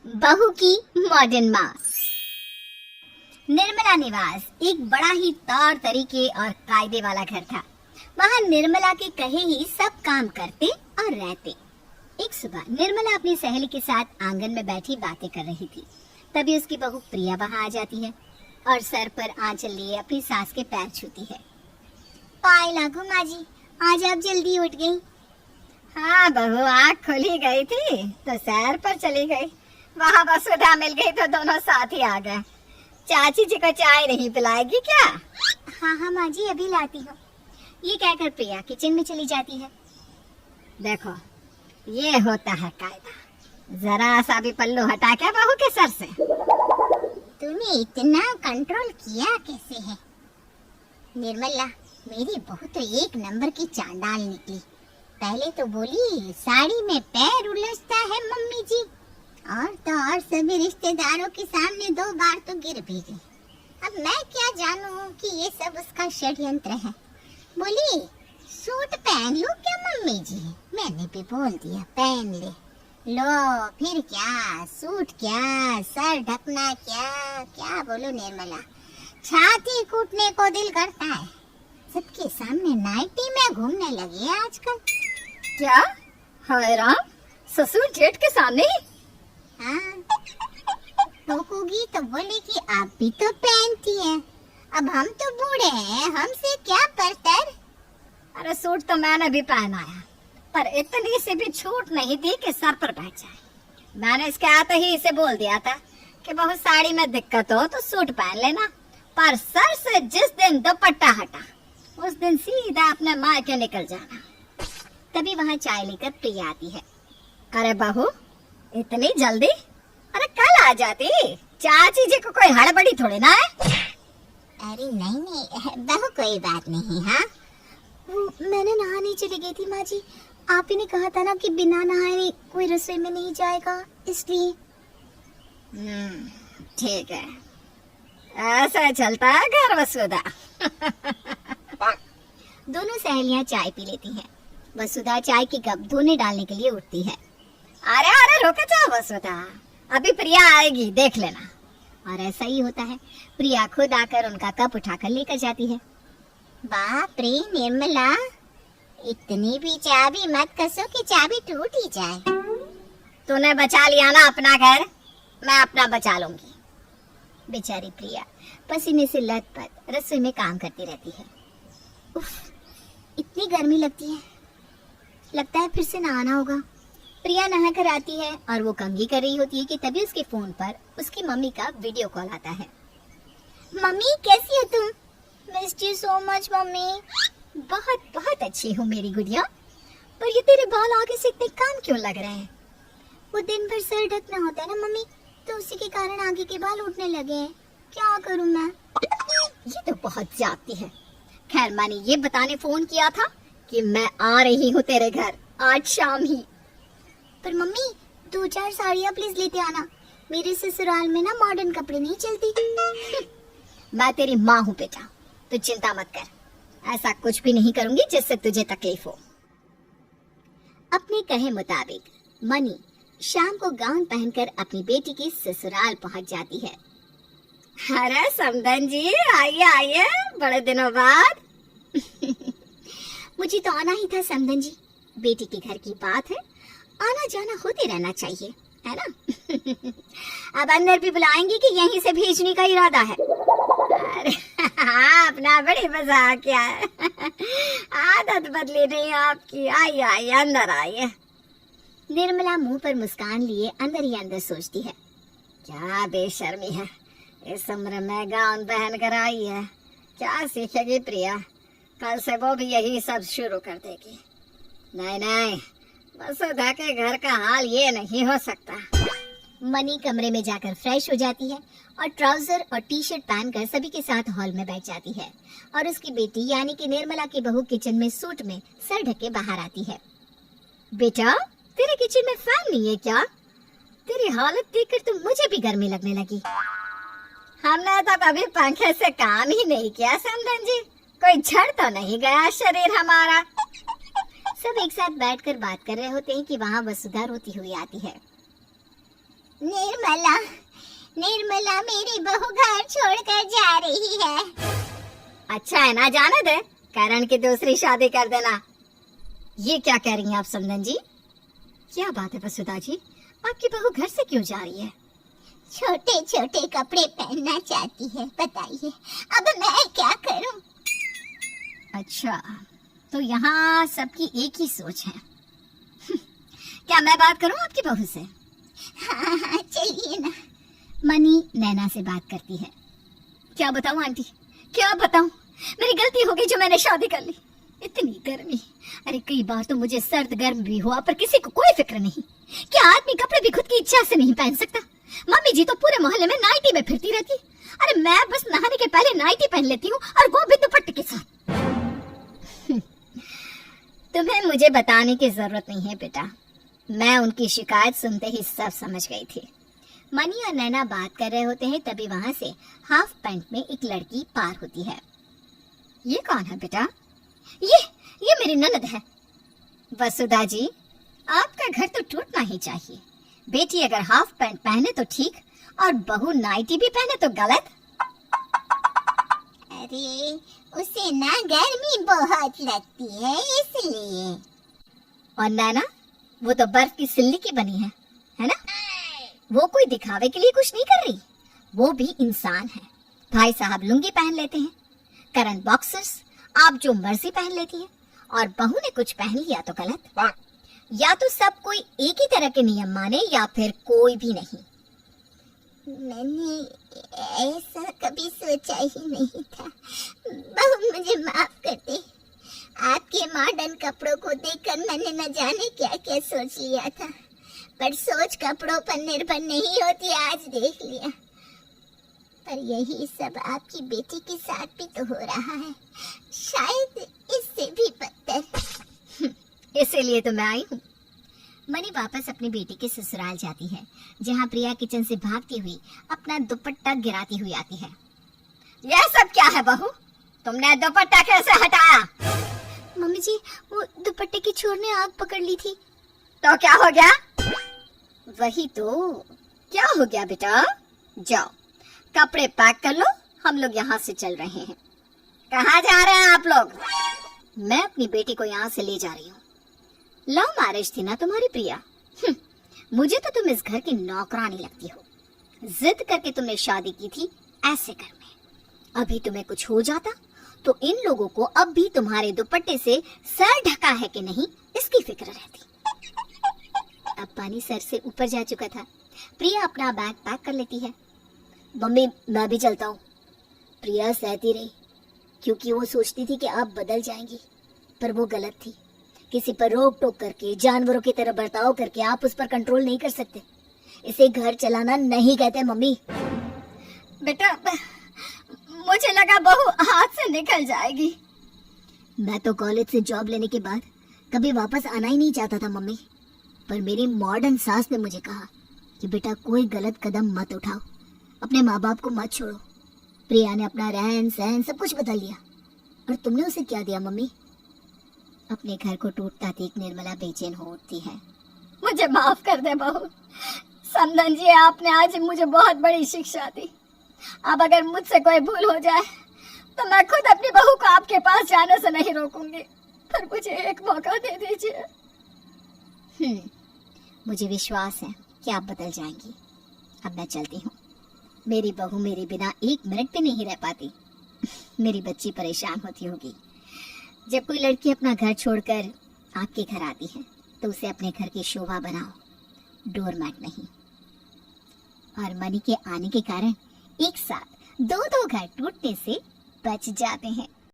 बहू की मॉडर्न माँ। निर्मला निवास एक बड़ा ही तौर तरीके और कायदे वाला घर था। वहाँ निर्मला के कहे ही सब काम करते और रहते। एक सुबह निर्मला अपनी सहेली के साथ आंगन में बैठी बातें कर रही थी। तभी उसकी बहू प्रिया वहाँ आ जाती है और सर पर आंचल लिए अपनी सास के पैर छूती है। पाए लागू माँ जी, आज आप जल्दी उठ गई। हाँ बहू, आँख खुली गई थी तो सैर पर चली गई। वहाँ वसुधा मिल गई तो दोनों साथ ही आ गए। चाची जी को चाय नहीं पिलाएगी क्या? हाँ माँ जी, अभी लाती हूँ। ये कहकर प्रिया किचन में चली जाती है। देखो, ये होता है कायदा। जरा सा भी पल्लू हटा के बहू के सर से। तूने इतना कंट्रोल किया कैसे है? निर्मला, मेरी बहू तो एक नंबर की चांडाल निकली। पहले तो बोली साड़ी में पैर उलझता है मम्मी जी, और तो और सभी रिश्तेदारों के सामने 2 बार तो गिर भी गई। अब मैं क्या जानूं कि ये सब उसका षड्यंत्र है। बोली सूट पहन लूं क्या मम्मी जी? मैंने भी बोल दिया पहन ले। लो फिर क्या, सूट क्या, सर ढकना क्या, क्या बोलूं निर्मला, छाती कूटने को दिल करता है। सबके सामने नाइटी में घूमने लगी है आजकल। क्या? हाय राम, ससुर जेठ के सामने ही? हाँ, टोकूगी तो बोले कि आप भी तो पहनती हैं। अब हम तो बूढ़े हैं, हमसे क्या परतर। अरे सूट तो मैंने भी पहना है, पर इतनी से भी छूट नहीं दी कि सर पर बैठ जाए। मैंने इसके आते ही इसे बोल दिया था कि बहुत साड़ी में दिक्कत हो तो सूट पहन लेना, पर सर से जिस दिन दुपट्टा हटा उस दिन सीधा अपने मायके निकल जाना। तभी वहाँ चाय लेकर प्रिया आती है। अरे बहू, इतनी जल्दी? अरे कल आ जाती, चाची जी को कोई हड़बड़ी थोड़ी ना है। अरे नहीं बहू, कोई बात नहीं। हाँ, मैंने नहाने चली गई थी माँ जी। आप ही ने कहा था ना कि बिना नहाए कोई रसोई में नहीं जाएगा, इसलिए। ठीक है, ऐसा चलता है घर वसुधा। दोनों सहेलियां चाय पी लेती हैं। वसुधा चाय की कप धोने डालने के लिए उठती है। अरे अरे रुक जाओ वसुधा, अभी प्रिया आएगी, देख लेना। और ऐसा ही होता है। प्रिया खुद आकर उनका कप उठाकर लेकर जाती है। बाप रे निर्मला, इतनी भी चाबी मत कसो कि चाबी टूट ही जाए। तूने बचा लिया ना अपना घर, मैं अपना बचा लूंगी। बेचारी प्रिया पसीने से लथपथ रसोई में काम करती रहती है। उफ, इतनी गर्मी लगती है, लगता है फिर से नहाना होगा। प्रिया नहा कर आती है और वो कंघी कर रही होती है कि तभी उसके फोन पर उसकी मम्मी का वीडियो कॉल आता है। मम्मी कैसी हो तुम? Missed you so much mummy. बहुत बहुत अच्छी हूँ मेरी गुड़िया, पर ये तेरे बाल आगे से इतने काम क्यों लग रहे हैं? वो दिन भर सर ढकना होता है ना मम्मी, तो उसी के कारण आगे के बाल उठने लगे हैं। क्या करूँ मैं? ये तो बहुत ज्यादती है। खैर, मैंने ये बताने फोन किया था कि मैं आ रही हूँ तेरे घर आज शाम ही। पर मम्मी 2-4 साड़ियाँ प्लीज लेते आना, मेरे ससुराल में ना मॉडर्न कपड़े नहीं चलती। मैं तेरी माँ हूँ बेटा, तो चिंता मत कर, ऐसा कुछ भी नहीं करूंगी जिससे तुझे तकलीफ हो। अपने कहे मुताबिक मनी शाम को गाउन पहनकर अपनी बेटी के ससुराल पहुंच जाती है। अरे समधन जी, आइए आइए, बड़े दिनों बाद। मुझे तो आना ही था समधन जी, बेटी के घर की बात है, आना जाना होते रहना चाहिए, है ना? अब अंदर भी बुलाएंगी कि यहीं से भेजने का इरादा है? अरे हाँ, अपना बड़ी मजाक क्या है। आदत बदली नहीं आपकी। आइए आइए, अंदर आइए। निर्मला मुंह पर मुस्कान लिए अंदर ही अंदर सोचती है, क्या बेशर्मी है, इस उम्र में गाउन पहन कर आई है। क्या सीखेगी प्रिया, कल से वो भी यही सब शुरू कर देगी। नहीं नहीं, वसुधा के घर का हाल ये नहीं हो सकता। मनी कमरे में जाकर फ्रेश हो जाती है और ट्राउजर और टी-शर्ट पहनकर सभी के साथ हॉल में बैठ जाती है। और उसकी बेटी यानी कि निर्मला की बहू किचन में सूट में सर ढके बाहर आती है। बेटा, तेरे किचन में फैन नहीं है क्या? तेरी हालत देखकर तो मुझे भी गर्मी लगने लगी। हमने तो कभी पंखे से काम ही नहीं किया समधन जी, कोई झड़ तो नहीं गया शरीर हमारा। सब एक साथ बैठकर बात कर रहे होते हैं कि वहाँ वसुधा रोती हुई आती है। निर्मला, निर्मला मेरी बहू घर छोड़कर जा रही है। अच्छा है ना, जाने दे, करण की दूसरी शादी कर देना। ये क्या कह रही हैं आप समधन जी? क्या बात है वसुधा जी, आपकी बहू घर से क्यों जा रही है? छोटे छोटे कपड़े पहनना चाहती है, बताइए अब मैं क्या करूं? अच्छा, तो यहाँ सबकी एक ही सोच है। क्या मैं बात करूं आपकी बहू से? हाँ हाँ चलिए ना। मनी नैना से बात करती है। क्या बताऊं आंटी, क्या बताऊं, मेरी गलती हो गई जो मैंने शादी कर ली। इतनी गर्मी, अरे कई बार तो मुझे सर्द गर्म भी हुआ पर किसी को कोई फिक्र नहीं। क्या आदमी कपड़े भी खुद की इच्छा से नहीं पहन सकता? मम्मी जी तो पूरे मोहल्ले में नाइटी में फिरती रहती। अरे मैं बस नहाने के पहले नाइटी पहन लेती हूँ, और वो भी दुपट्टे के साथ। तुम्हें मुझे बताने की जरूरत नहीं है बेटा, मैं उनकी शिकायत सुनते ही सब समझ गई थी। मनी और नैना बात कर रहे होते हैं, तभी वहां से हाफ पैंट में एक लड़की पार होती है। ये कौन है बेटा? ये मेरी ननद है। वसुधा जी, आपका घर तो टूटना ही चाहिए। बेटी अगर हाफ पैंट पहने तो ठीक, और बहू नाइटी भी पहने तो गलत। अरे उसे ना गर्मी बहुत लगती है इसलिए। और नैना, वो तो बर्फ की सिल्ली की बनी है ना? वो कोई दिखावे के लिए कुछ नहीं कर रही, वो भी इंसान है। भाई साहब लुंगी पहन लेते हैं, करण बॉक्सर्स, आप जो मर्जी पहन लेती है, और बहू ने कुछ पहन लिया तो गलत। या तो सब कोई एक ही तरह के नियम माने, या फिर कोई भी नहीं। मैंने ऐसा कभी सोचा ही नहीं था। बहू मुझे माफ कर दे। आपके मॉडर्न कपड़ों को देखकर मैंने न जाने क्या क्या सोच लिया था, पर सोच कपड़ों पर निर्भर नहीं होती, आज देख लिया। पर यही सब आपकी बेटी के साथ भी तो हो रहा है, शायद इससे भी बदतर। इसीलिए तो मैं आई हूँ। मनी वापस अपनी बेटी के ससुराल जाती है, जहाँ प्रिया किचन से भागती हुई अपना दुपट्टा गिराती हुई आती है। यह सब क्या है बहू, तुमने दुपट्टा कैसे हटाया? मम्मी जी, वो दुपट्टे की छोर ने आग पकड़ ली थी। तो क्या हो गया? वही तो, क्या हो गया बेटा? जाओ कपड़े पैक कर लो, हम लोग यहाँ से चल रहे हैं। कहाँ जा रहे हैं आप लोग? मैं अपनी बेटी को यहाँ से ले जा रही हूँ। लव मैरिज थी ना तुम्हारी प्रिया? मुझे तो तुम इस घर की नौकरानी लगती हो। जिद करके तुमने शादी की थी ऐसे घर में। अभी तुम्हें कुछ हो जाता तो इन लोगों को अब भी तुम्हारे दुपट्टे से सर ढका है कि नहीं इसकी फिक्र रहती। अब पानी सर से ऊपर जा चुका था। प्रिया अपना बैग पैक कर लेती है। मम्मी मैं भी चलता हूँ। प्रिया सहती रही, क्योंकि वो सोचती थी कि आप बदल जाएंगी, पर वो गलत थी। किसी पर रोक टोक करके, जानवरों की तरह बर्ताव करके आप उस पर कंट्रोल नहीं कर सकते। इसे घर चलाना नहीं कहते मम्मी। बेटा मुझे लगा बहू हाथ से निकल जाएगी। मैं तो कॉलेज से जॉब लेने के बाद कभी वापस आना ही नहीं चाहता था मम्मी, पर मेरी मॉडर्न सास ने मुझे कहा कि बेटा कोई गलत कदम मत उठाओ, अपने माँ बाप को मत छोड़ो। प्रिया ने अपना रहन सहन सब कुछ बदल लिया, और तुमने उसे क्या दिया मम्मी? अपने घर को टूटता देख निर्मला बेचैन हो उठती है। मुझे माफ कर दे बहू। समधन जी, आपने आज मुझे बहुत बड़ी शिक्षा दी। अब अगर मुझसे कोई भूल हो जाए तो मैं खुद अपनी बहू को आपके पास जाने से नहीं रोकूंगी, पर मुझे एक मौका दे दीजिए। मुझे विश्वास है कि आप बदल जाएंगी। अब मैं चलती हूँ। मेरी बहू मेरे बिना एक मिनट भी नहीं रह पाती। मेरी बच्ची परेशान होती होगी। जब कोई लड़की अपना घर छोड़कर आपके घर आती है तो उसे अपने घर की शोभा बनाओ, डोरमैट नहीं। और मनी के आने के कारण एक साथ दो घर टूटने से बच जाते हैं।